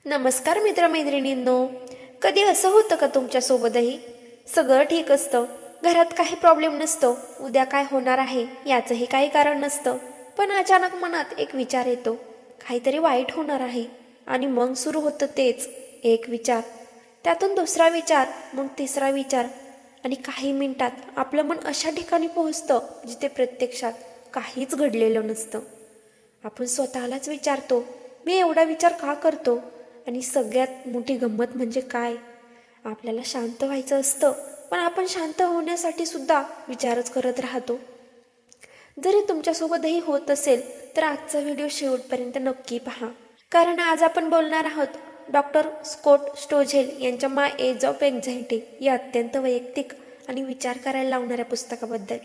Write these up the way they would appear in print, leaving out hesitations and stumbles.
नमस्कार मित्रमैत्रिणींनो. कधी असं होतं का तुमच्यासोबतही? सगळं ठीक असतं, घरात काही प्रॉब्लेम नसतो, उद्या काय होणार आहे याचंही काही कारण नसतं, पण अचानक मनात एक विचार येतो, काहीतरी वाईट होणार आहे. आणि मग सुरू होतं तेच एक विचार, त्यातून दुसरा विचार, मग तिसरा विचार, आणि काही मिनिटात आपलं मन अशा ठिकाणी पोहोचतं जिथे प्रत्यक्षात काहीच घडलेलं नसतं. आपण स्वतःलाच विचारतो, मी एवढा विचार का करतो? आणि सगळ्यात मोठी गंमत म्हणजे काय, आपल्याला शांत व्हायचं असतं, पण आपण शांत होण्यासाठी सुद्धा विचारच करत राहतो. जरी तुमच्यासोबतही होत असेल तर आजचा व्हिडिओ शेवटपर्यंत नक्की पहा, कारण आज आपण बोलणार आहोत डॉक्टर स्कॉट स्टोझेल यांच्या माय एज ऑफ एन्झायटी या अत्यंत वैयक्तिक आणि विचार करायला लावणाऱ्या पुस्तकाबद्दल.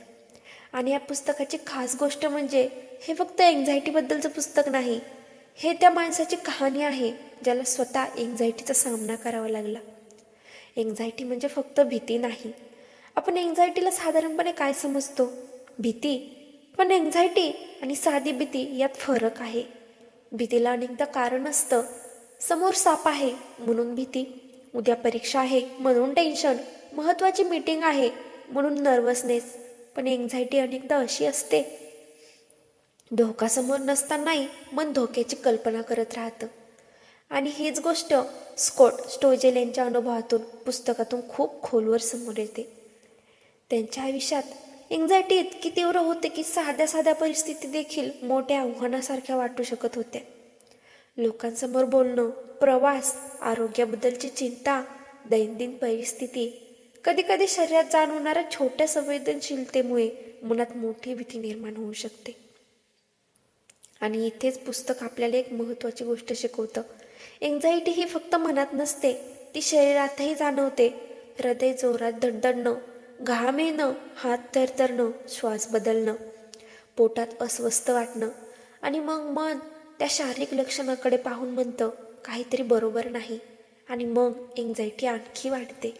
आणि या पुस्तकाची खास गोष्ट म्हणजे हे फक्त एन्झायटीबद्दलचं पुस्तक नाही, हे त्या माणसाची कहाणी आहे ज्याला स्वतः एन्झायटीचा सामना करावा लागला. एन्झायटी म्हणजे फक्त भीती नाही. आपण एन्झायटीला साधारणपणे काय समजतो? भीती. पण एन्झायटी आणि साधी भीती यात फरक आहे. भीतीला अनेकदा कारण असतं, समोर साप आहे म्हणून भीती, उद्या परीक्षा आहे म्हणून टेन्शन, महत्त्वाची मीटिंग आहे म्हणून नर्वसनेस. पण एन्झायटी अनेकदा अशी असते, धोका समोर नसतानाही मन धोक्याची कल्पना करत राहतं. आणि हीच गोष्ट स्कॉट स्टोझेल यांच्या अनुभवातून पुस्तकातून खूप खोलवर समोर येते. त्यांच्या आयुष्यात एन्झायटी इतकी तीव्र होते की साध्या साध्या परिस्थिती देखील मोठ्या आव्हानासारख्या वाटू शकत होत्या. लोकांसमोर बोलणं, प्रवास, आरोग्याबद्दलची चिंता, दैनंदिन परिस्थिती, कधीकधी शरीरात जाणवणाऱ्या छोट्या संवेदनशीलतेमुळे मनात मोठी भीती निर्माण होऊ शकते. आणि इथेच पुस्तक आपल्याला एक महत्त्वाची गोष्ट शिकवतं. एन्झायटी ही फक्त मनात नसते, ती शरीरातही जाणवते. हृदय जोरात धडधडणं, घाम येणं, हात थरथरणं, श्वास बदलणं, पोटात अस्वस्थ वाटणं, आणि मग मन त्या शारीरिक लक्षणाकडे पाहून म्हणतं काहीतरी बरोबर नाही. आणि मग एन्झायटी आणखी वाढते.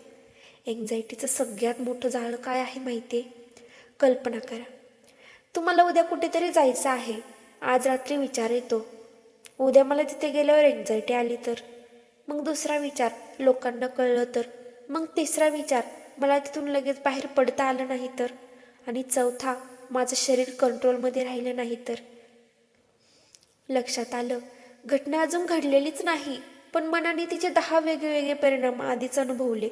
एन्झायटीचं सगळ्यात मोठं जाळं काय आहे माहिती आहे? कल्पना करा, तुम्हाला उद्या कुठेतरी जायचं आहे. आज रात्री विचार येतो, उद्या मला तिथे गेल्यावर एन्झायटी आली तर. मग दुसरा विचार, लोकांना कळलं तर. मग तिसरा विचार, मला तिथून लगेच बाहेर पडता आलं नाही तर. आणि चौथा, माझं शरीर कंट्रोलमध्ये राहिलं नाही तर. लक्षात आलं, घटना अजून घडलेलीच नाही, पण मनाने तिचे 10 वेगवेगळे परिणाम आधीच अनुभवले.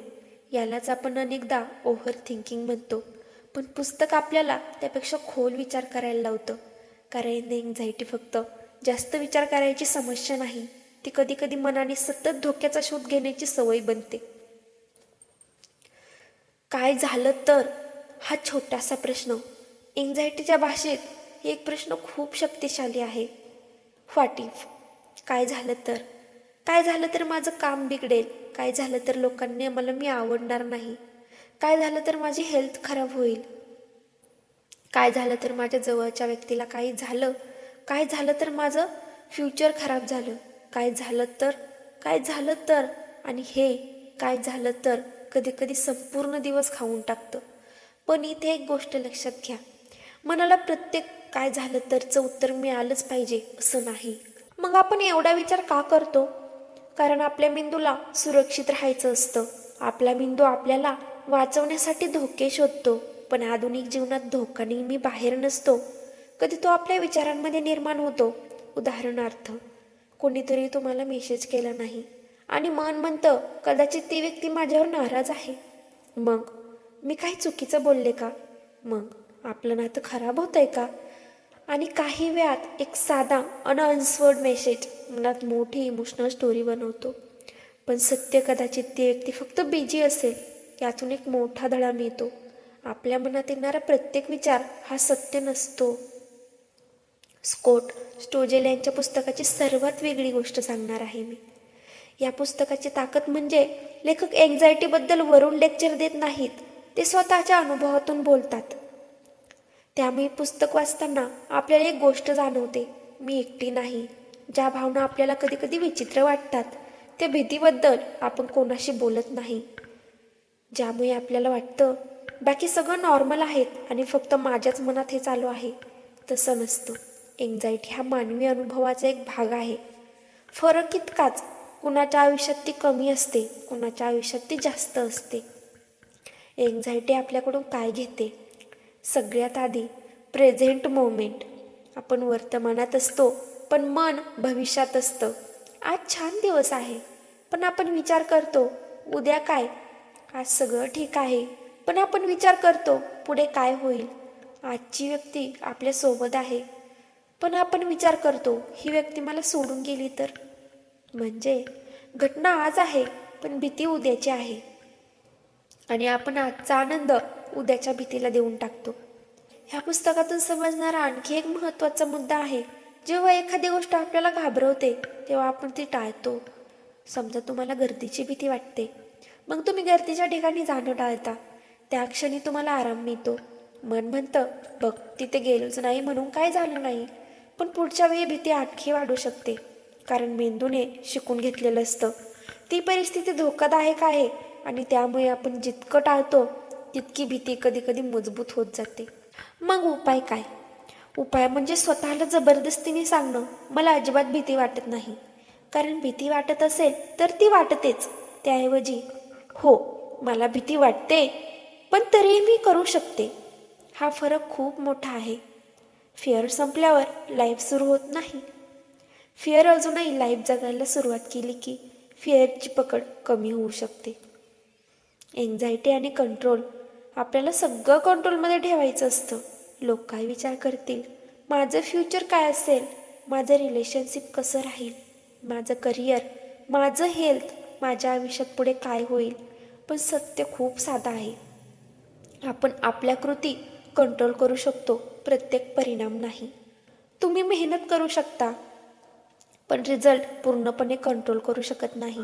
यालाच आपण अनेकदा ओव्हर थिंकिंग म्हणतो. पण पुस्तक आपल्याला त्यापेक्षा खोल विचार करायला लावतं. कारण एन्झायटी फक्त जास्त विचार करायची समस्या नाही, ती कधी कधी मनाने सतत धोक्याचा शोध घेण्याची सवय बनते. काय झालं तर हा छोटासा प्रश्न एन्झायटीच्या भाषेत एक प्रश्न खूप शक्तिशाली आहे. What if? काय झालं तर? काय झालं तर माझं काम बिघडेल? काय झालं तर लोकांनी मी आवडणार नाही? काय झालं तर माझी हेल्थ खराब होईल? काय झालं तर माझ्या जवळच्या व्यक्तीला काही झालं? काय झालं तर माझं फ्युचर खराब झालं? काय झालं तर? काय झालं तर? आणि हे काय झालं तर कधी कधी संपूर्ण दिवस खाऊन टाकतं. पण इथे एक गोष्ट लक्षात घ्या, मनाला प्रत्येक काय झालं तरचं उत्तर मिळालंच पाहिजे असं नाही. मग आपण एवढा विचार का करतो? कारण आपल्या मेंदूला सुरक्षित राहायचं असतं. आपला मेंदू आपल्याला वाचवण्यासाठी धोके शोधतो. पण आधुनिक जीवनात धोका नेहमी बाहेर नसतो, कधी तो आपल्या विचारांमध्ये निर्माण होतो. उदाहरणार्थ, कोणीतरी तुम्हाला मेसेज केला नाही आणि मन म्हणतं कदाचित ती व्यक्ती माझ्यावर नाराज आहे. मग मी काही चुकीचं बोलले का? मग आपलं नातं खराब होतंय का? आणि काही वेळात एक साधा अनअन्सवर्ड मेसेज मनात मोठी इमोशनल स्टोरी बनवतो. पण सत्य कदाचित ती व्यक्ती फक्त बिझी असेल. यातून एक मोठा धडा मिळतो, आपल्या मनात येणारा प्रत्येक विचार हा सत्य नसतो. स्कॉट स्टोझेल यांच्या पुस्तकाची सर्वात वेगळी गोष्ट सांगणार आहे मी. या पुस्तकाची ताकद म्हणजे लेखक एन्झायटीबद्दल वरून लेक्चर देत नाहीत, ते स्वतःच्या अनुभवातून बोलतात. त्यामुळे पुस्तक वाचताना आपल्याला एक गोष्ट जाणवते, मी एकटी नाही. ज्या भावना आपल्याला कधी कधी विचित्र वाटतात, त्या भीतीबद्दल आपण कोणाशी बोलत नाही. ज्यामुळे आपल्याला वाटतं बाकी सगळं नॉर्मल आहेत आणि फक्त माझ्याच मनात हे चालू आहे. तसं नसतं. एन्झायटी हा मानवी अनुभवाचा एक भाग आहे. फरक इतकाच कुणाच्या आयुष्यात ती कमी असते, कुणाच्या आयुष्यात ती जास्त असते. एन्झायटी आपल्याकडून काय घेते? सगळ्यात आधी प्रेझेंट मोमेंट. आपण वर्तमानात असतो पण मन भविष्यात असतं. आज छान दिवस आहे पण आपण विचार करतो उद्या काय. आज सगळं ठीक आहे पण आपण विचार करतो पुढे काय होईल. आजची व्यक्ती आपल्यासोबत आहे पण आपण विचार करतो ही व्यक्ती मला सोडून गेली तर. म्हणजे घटना आज आहे पण भीती उद्याची आहे आणि आपण आजचा आनंद उद्याच्या भीतीला देऊन टाकतो. ह्या पुस्तकातून समजणारा आणखी एक महत्त्वाचा मुद्दा आहे, जेव्हा एखादी गोष्ट आपल्याला घाबरवते तेव्हा आपण ती टाळतो. समजा तुम्हाला गर्दीची भीती वाटते, मग तुम्ही गर्दीच्या ठिकाणी जाणं टाळता. त्या क्षणी तुम्हाला आराम मिळतो. मन म्हणतं बघ तिथे गेलोच नाही म्हणून काय झालं नाही, पण पुढच्या वेळी भीती आणखी वाढू शकते, कारण मेंदूने शिकून घेतलेलं असतं ती परिस्थिती धोकादायक आहे आणि त्यामुळे आपण जितकं टाळतो तितकी भीती कधी कधी मजबूत होत जाते. मग उपाय काय? उपाय म्हणजे स्वतःला जबरदस्तीने सांगणं मला अजिबात भीती वाटत नाही. कारण भीती वाटत असेल तर ती वाटतेच. त्याऐवजी हो मला भीती वाटते पण तरीही मी करू शकते, हा फरक खूप मोठा आहे. फिअर संपल्यावर लाईफ सुरू होत नाही. फिअर अजूनही लाईफ जगायला सुरुवात केली की फिअरची पकड कमी होऊ शकते. एन्झायटी आणि कंट्रोल. आपल्याला सगळं कंट्रोलमध्ये ठेवायचं असतं. लोक काय विचार करतील, माझं फ्युचर काय असेल, माझं रिलेशनशिप कसं राहील, माझं करिअर, माझं हेल्थ, माझ्या आयुष्यात पुढे काय होईल. पण सत्य खूप साधं आहे. आपण आपल्या कृती कंट्रोल करू शकतो, प्रत्येक परिणाम नाही. तुम्ही मेहनत करू शकता पण रिझल्ट पूर्णपणे कंट्रोल करू शकत नाही.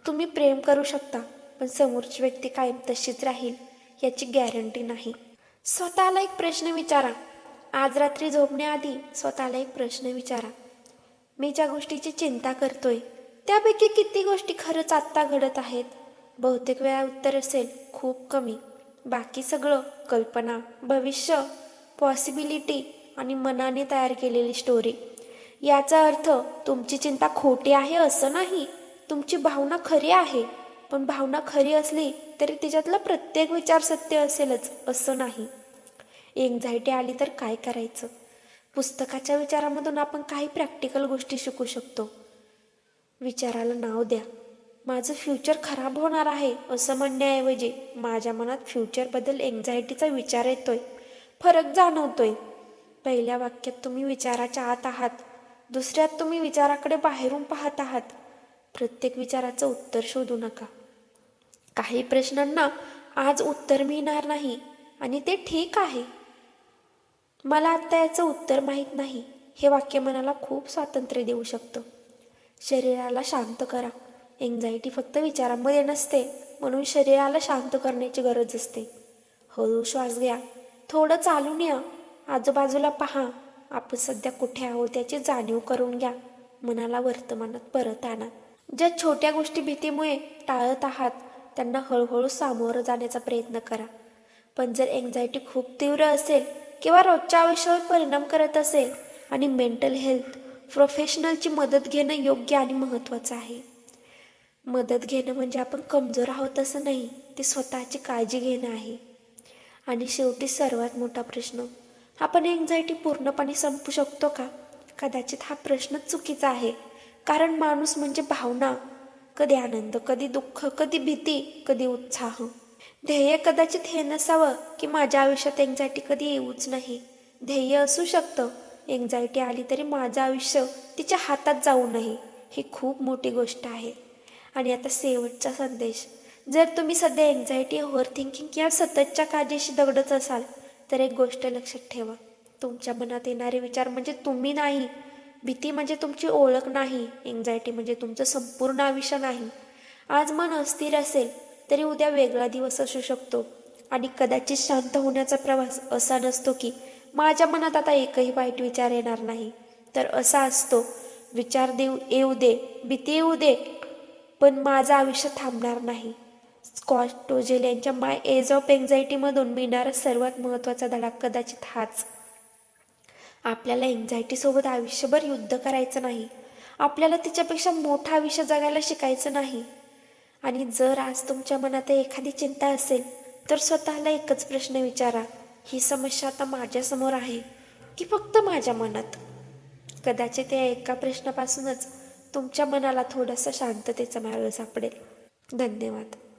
तुम्ही प्रेम करू शकता पण समोरची व्यक्ती कायम तशीच राहील याची गॅरंटी नाही. स्वतःला एक प्रश्न विचारा. आज रात्री झोपण्याआधी स्वतःला एक प्रश्न विचारा, मी ज्या गोष्टीची चिंता करतोय त्यापैकी किती गोष्टी खरंच आत्ता घडत आहेत. बहुतेक वेळा उत्तर असेल खूप कमी. बाकी सगळं कल्पना, भविष्य, पॉसिबिलिटी आणि मनाने तयार केलेली स्टोरी. याचा अर्थ तुमची चिंता खोटी आहे असं नाही, तुमची भावना खरी आहे. पण भावना खरी असली तरी तिच्यातला प्रत्येक विचार सत्य असेलच असं नाही. एन्झायटी आली तर काय करायचं? पुस्तकाच्या विचारामधून आपण काही प्रॅक्टिकल गोष्टी शिकू शकतो. विचाराला नाव द्या. माझं फ्युचर खराब होणार आहे असं म्हणण्याऐवजी माझ्या मनात फ्युचरबद्दल एन्झायटीचा विचार येतोय, फरक जाणवतोय. पहिल्या वाक्यात तुम्ही विचाराच्या आत आहात, दुसऱ्यात तुम्ही विचाराकडे बाहेरून पाहत आहात. प्रत्येक विचाराचं उत्तर शोधू नका. काही प्रश्नांना आज उत्तर मिळणार नाही आणि ते ठीक आहे. मला आत्ता याचं उत्तर माहीत नाही हे वाक्य मनाला खूप स्वातंत्र्य देऊ शकतं. शरीराला शांत करा. एन्झायटी फक्त विचारांमध्ये नसते, म्हणून शरीराला शांत करण्याची गरज असते. हळू श्वास घ्या, थोडं चालून या, आजूबाजूला पहा, आपण सध्या कुठे आहोत याची जाणीव करून घ्या. मनाला वर्तमानात परत आणा. ज्या छोट्या गोष्टी भीतीमुळे टाळत आहात त्यांना हळूहळू सामोरं जाण्याचा प्रयत्न करा. पण जर एन्झायटी खूप तीव्र असेल किंवा रोजच्या आयुष्यावर परिणाम करत असेल आणि मेंटल हेल्थ प्रोफेशनलची मदत घेणं योग्य आणि महत्त्वाचं आहे. मदत घेणं म्हणजे आपण कमजोर आहोत असं नाही, ती स्वतःची काळजी घेणं आहे. आणि शेवटी सर्वात मोठा प्रश्न, आपण एन्झायटी पूर्णपणे संपू शकतो का? कदाचित हा प्रश्नच चुकीचा आहे. कारण माणूस म्हणजे भावना, कधी आनंद, कधी दुःख, कधी भीती, कधी उत्साह. ध्येय कदाचित हे नसावं की माझ्या आयुष्यात एन्झायटी कधी येऊच नाही. ध्येय असू शकतं, एन्झायटी आली तरी माझं आयुष्य तिच्या हातात जाऊ नये, ही खूप मोठी गोष्ट आहे. आणि आता शेवटचा संदेश, जर तुम्ही सध्या एन्झायटी, ओव्हर थिंकिंग किंवा सततच्या काळजीशी दगडत असाल तर एक गोष्ट लक्षात ठेवा, तुमच्या मनात येणारे विचार म्हणजे तुम्ही नाही. भीती म्हणजे तुमची ओळख नाही. एन्झायटी म्हणजे तुमचं संपूर्ण आयुष्य नाही. आज मन अस्थिर असेल तरी उद्या वेगळा दिवस असू शकतो. आणि कदाचित शांत होण्याचा प्रवास असा नसतो की माझ्या मनात आता एकही वाईट विचार येणार नाही, तर असा असतो, विचार येऊ दे, भीती येऊ दे, पण माझं आयुष्य थांबणार नाही. स्कॉट टोजेल यांच्या माय एज ऑफ एन्झायटीमधून मिळणारा सर्वात महत्त्वाचा धडा कदाचित हाच. आपल्याला एन्झायटीसोबत आयुष्यभर युद्ध करायचं नाही. आपल्याला तिच्यापेक्षा मोठा आयुष्य जगायला शिकायचं नाही. आणि जर आज तुमच्या मनात एखादी चिंता असेल तर स्वतःला एकच प्रश्न विचारा, ही समस्या आता माझ्यासमोर आहे की फक्त माझ्या मनात? कदाचित या एका प्रश्नापासूनच तुमच्या मनाला थोडासा शांततेचा मार्ग सापडेल. धन्यवाद.